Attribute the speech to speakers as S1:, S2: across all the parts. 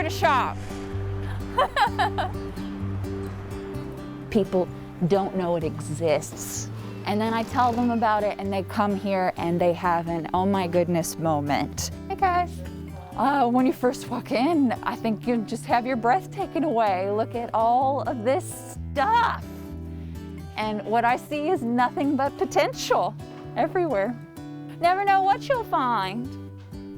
S1: to shop. People don't know it exists. And then I tell them about it and they come here and they have an oh my goodness moment. Hey guys. When you first walk in, I think you just have your breath taken away. Look at all of this stuff. And what I see is nothing but potential everywhere. Never know what you'll find.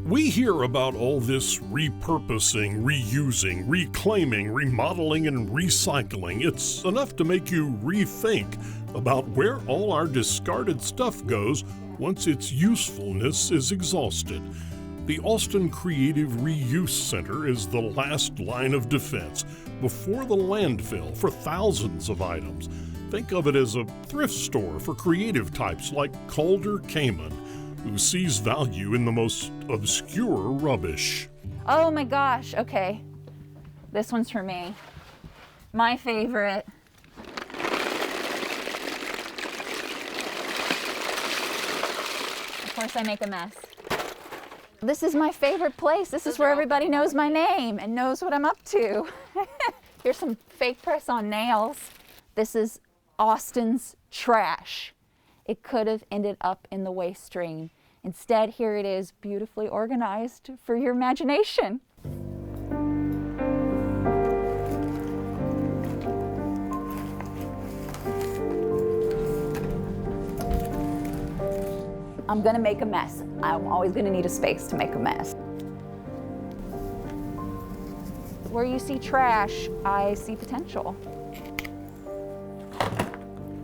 S2: We hear about all this repurposing, reusing, reclaiming, remodeling, and recycling. It's enough to make you rethink about where all our discarded stuff goes once its usefulness is exhausted. The Austin Creative Reuse Center is the last line of defense before the landfill for thousands of items. Think of it as a thrift store for creative types like Calder Kamin, who sees value in the most obscure rubbish.
S1: Oh my gosh, okay. This one's for me. My favorite. Of course I make a mess. This is my favorite place. This is where everybody knows my name and knows what I'm up to. Here's some fake press-on nails. This is Austin's trash. It could have ended up in the waste stream. Instead, here it is, beautifully organized for your imagination. I'm gonna make a mess. I'm always gonna need a space to make a mess. Where you see trash, I see potential.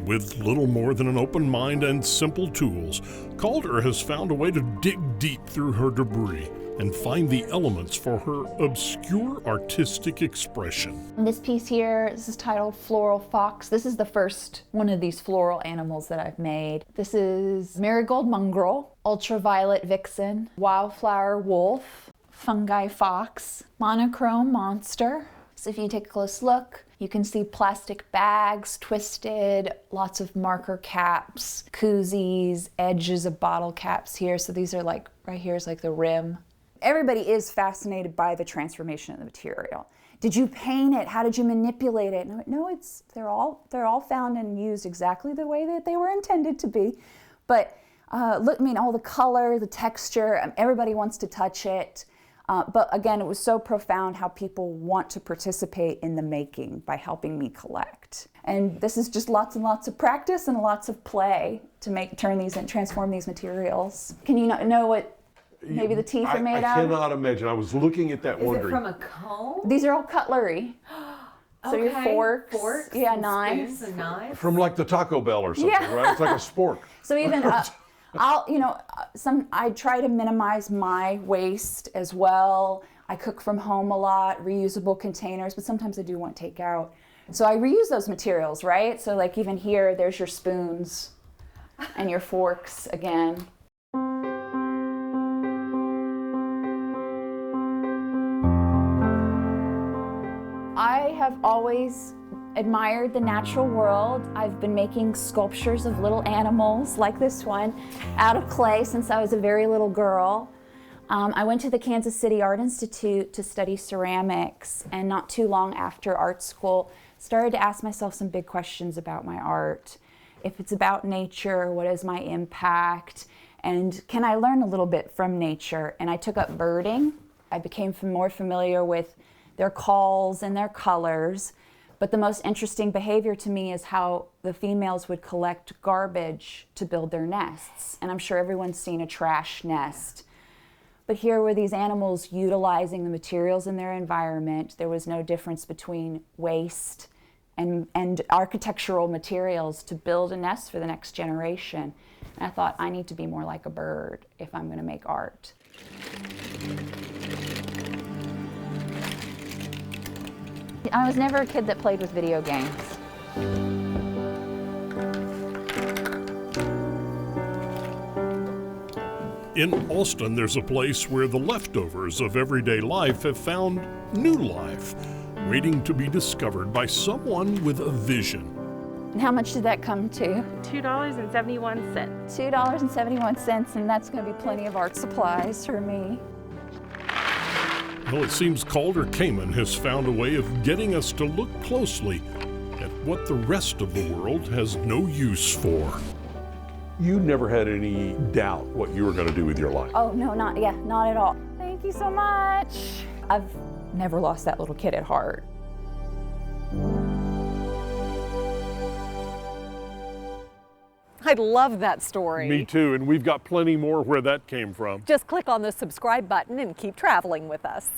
S2: With little more than an open mind and simple tools, Calder has found a way to dig deep through her debris and find the elements for her obscure artistic expression.
S1: This piece here, this is titled Floral Fox. This is the first one of these floral animals that I've made. This is marigold mongrel, ultraviolet vixen, wildflower wolf, fungi fox, monochrome monster. So if you take a close look, you can see plastic bags twisted, lots of marker caps, koozies, edges of bottle caps here. So these are like, right here is like the rim. Everybody is fascinated by the transformation of the material. Did you paint it? How did you manipulate it? No, they're all found and used exactly the way that they were intended to be. But look, I mean, all the color, the texture, everybody wants to touch it. But again, it was so profound how people want to participate in the making by helping me collect. And this is just lots and lots of practice and lots of play to turn these and transform these materials. Can you not know what maybe the teeth are made out of?
S3: I cannot imagine. I was looking at that wondering.
S4: Is it from a comb?
S1: These are all cutlery. So
S4: okay.
S1: your forks, yeah,
S4: and
S1: knives.
S4: spoons and knives.
S3: From like the Taco Bell or something,
S1: Yeah.
S3: right? It's like a spork.
S1: So even I try to minimize my waste as well. I cook from home a lot, reusable containers, but sometimes I do want takeout. So I reuse those materials, right? So like even here, there's your spoons and your forks again. I have always admired the natural world. I've been making sculptures of little animals like this one out of clay since I was a very little girl. I went to the Kansas City Art Institute to study ceramics, and not too long after art school, started to ask myself some big questions about my art. If it's about nature, what is my impact? And can I learn a little bit from nature? And I took up birding. I became more familiar with their calls and their colors. But the most interesting behavior to me is how the females would collect garbage to build their nests. And I'm sure everyone's seen a trash nest. But here were these animals utilizing the materials in their environment. There was no difference between waste and architectural materials to build a nest for the next generation. And I thought, I need to be more like a bird if I'm going to make art. I was never a kid that played with video games.
S2: In Austin, there's a place where the leftovers of everyday life have found new life, waiting to be discovered by someone with a vision.
S1: And how much did that come to?
S5: $2.71.
S1: $2.71, and that's going to be plenty of art supplies for me.
S2: Well, it seems Calder Kamin has found a way of getting us to look closely at what the rest of the world has no use for.
S3: You never had any doubt what you were going to do with your life.
S1: Oh, no, not at all. Thank you so much. I've never lost that little kid at heart.
S4: I love that story.
S3: Me too, and we've got plenty more where that came from.
S4: Just click on the subscribe button and keep traveling with us.